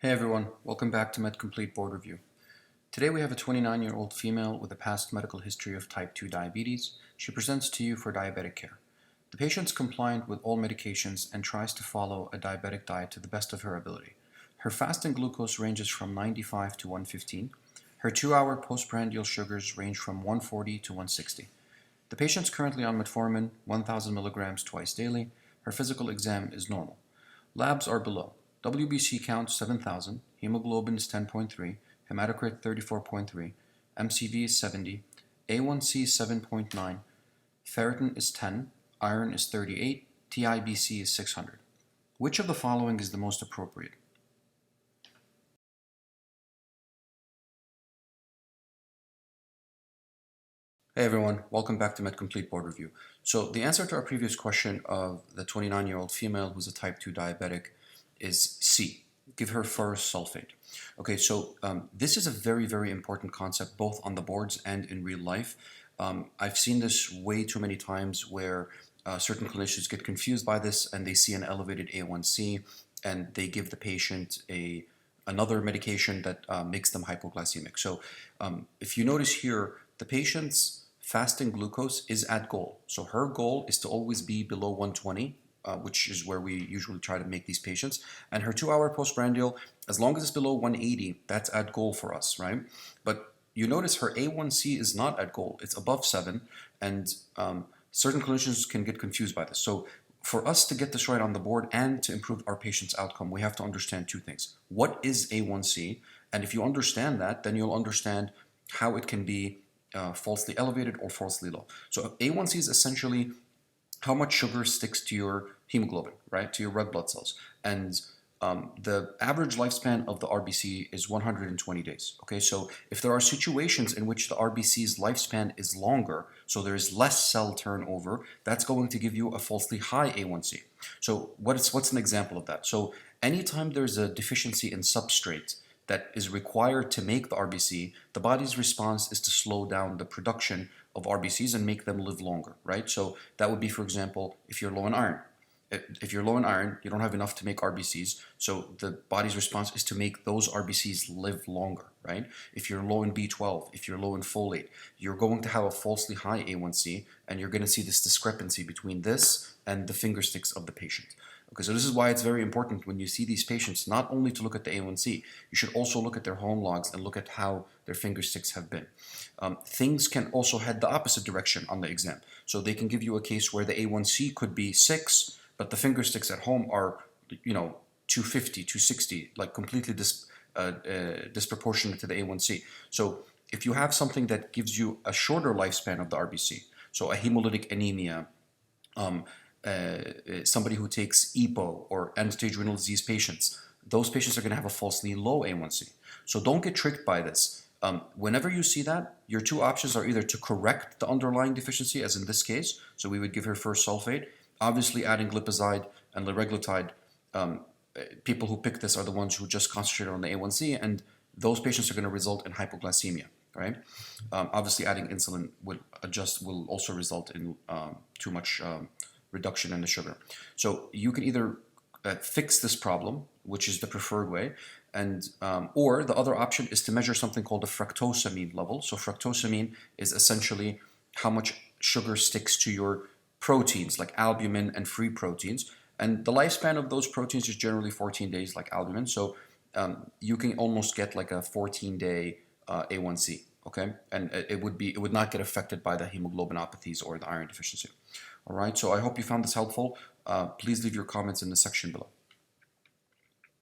Hey everyone, welcome back to Medcomplete Board Review. Today we have a 29-year-old female with a past medical history of type 2 diabetes. She presents to you for diabetic care. The patient's compliant with all medications and tries to follow a diabetic diet to the best of her ability. Her fasting glucose ranges from 95 to 115. Her 2-hour postprandial sugars range from 140 to 160. The patient's currently on metformin, 1,000 milligrams twice daily. Her physical exam is normal. Labs are below. WBC count 7,000, hemoglobin is 10.3, hematocrit 34.3, MCV is 70, A1c is 7.9, ferritin is 10, iron is 38, TIBC is 600. Which of the following is the most appropriate? Hey everyone, welcome back to Medcomplete Board Review. So the answer to our previous question of the 29-year-old female who's a type 2 diabetic is C. Give her ferrous sulfate. Okay, so this is a very, very important concept both on the boards and in real life. I've seen this way too many times where certain clinicians get confused by this and they see an elevated A1c and they give the patient another medication that makes them hypoglycemic. So if you notice here, the patient's fasting glucose is at goal. So her goal is to always be below 120, which is where we usually try to make these patients. And her 2-hour postprandial, as long as it's below 180, that's at goal for us, right? But you notice her A1c is not at goal. It's above 7, and certain clinicians can get confused by this. So for us to get this right on the board and to improve our patient's outcome, we have to understand two things. What is A1c? And if you understand that, then you'll understand how it can be falsely elevated or falsely low. So A1c is essentially how much sugar sticks to your hemoglobin, right, to your red blood cells. And the average lifespan of the RBC is 120 days. Okay, so if there are situations in which the RBC's lifespan is longer, so there's less cell turnover, that's going to give you a falsely high A1c. So what's an example of that? So anytime there's a deficiency in substrate that is required to make the RBC, the body's response is to slow down the production of RBCs and make them live longer, right? So that would be, for example, if you're low in iron. If you're low in iron, you don't have enough to make RBCs, so the body's response is to make those RBCs live longer, right? If you're low in B12, if you're low in folate, you're going to have a falsely high A1c, and you're going to see this discrepancy between this and the finger sticks of the patient. Okay, so this is why it's very important when you see these patients not only to look at the A1c, you should also look at their home logs and look at how their finger sticks have been. Things can also head the opposite direction on the exam. So they can give you a case where the A1c could be 6, but the finger sticks at home are, 250, 260, like completely disproportionate to the A1c. So if you have something that gives you a shorter lifespan of the RBC, so a hemolytic anemia, somebody who takes EPO or end-stage renal disease patients, those patients are going to have a falsely low A1c. So don't get tricked by this. Whenever you see that, your two options are either to correct the underlying deficiency, as in this case, so we would give her ferrous sulfate. Obviously, adding glipizide and liraglutide, people who pick this are the ones who just concentrate on the A1c, and those patients are going to result in hypoglycemia, right? Obviously, adding insulin will also result in too much reduction in the sugar. So you can either fix this problem, which is the preferred way, and or the other option is to measure something called the fructosamine level. So fructosamine is essentially how much sugar sticks to your proteins like albumin and free proteins, and the lifespan of those proteins is generally 14 days like albumin. So you can almost get like a 14-day A1c. Okay, and it would not get affected by the hemoglobinopathies or the iron deficiency. All right, so I hope you found this helpful. Please leave your comments in the section below.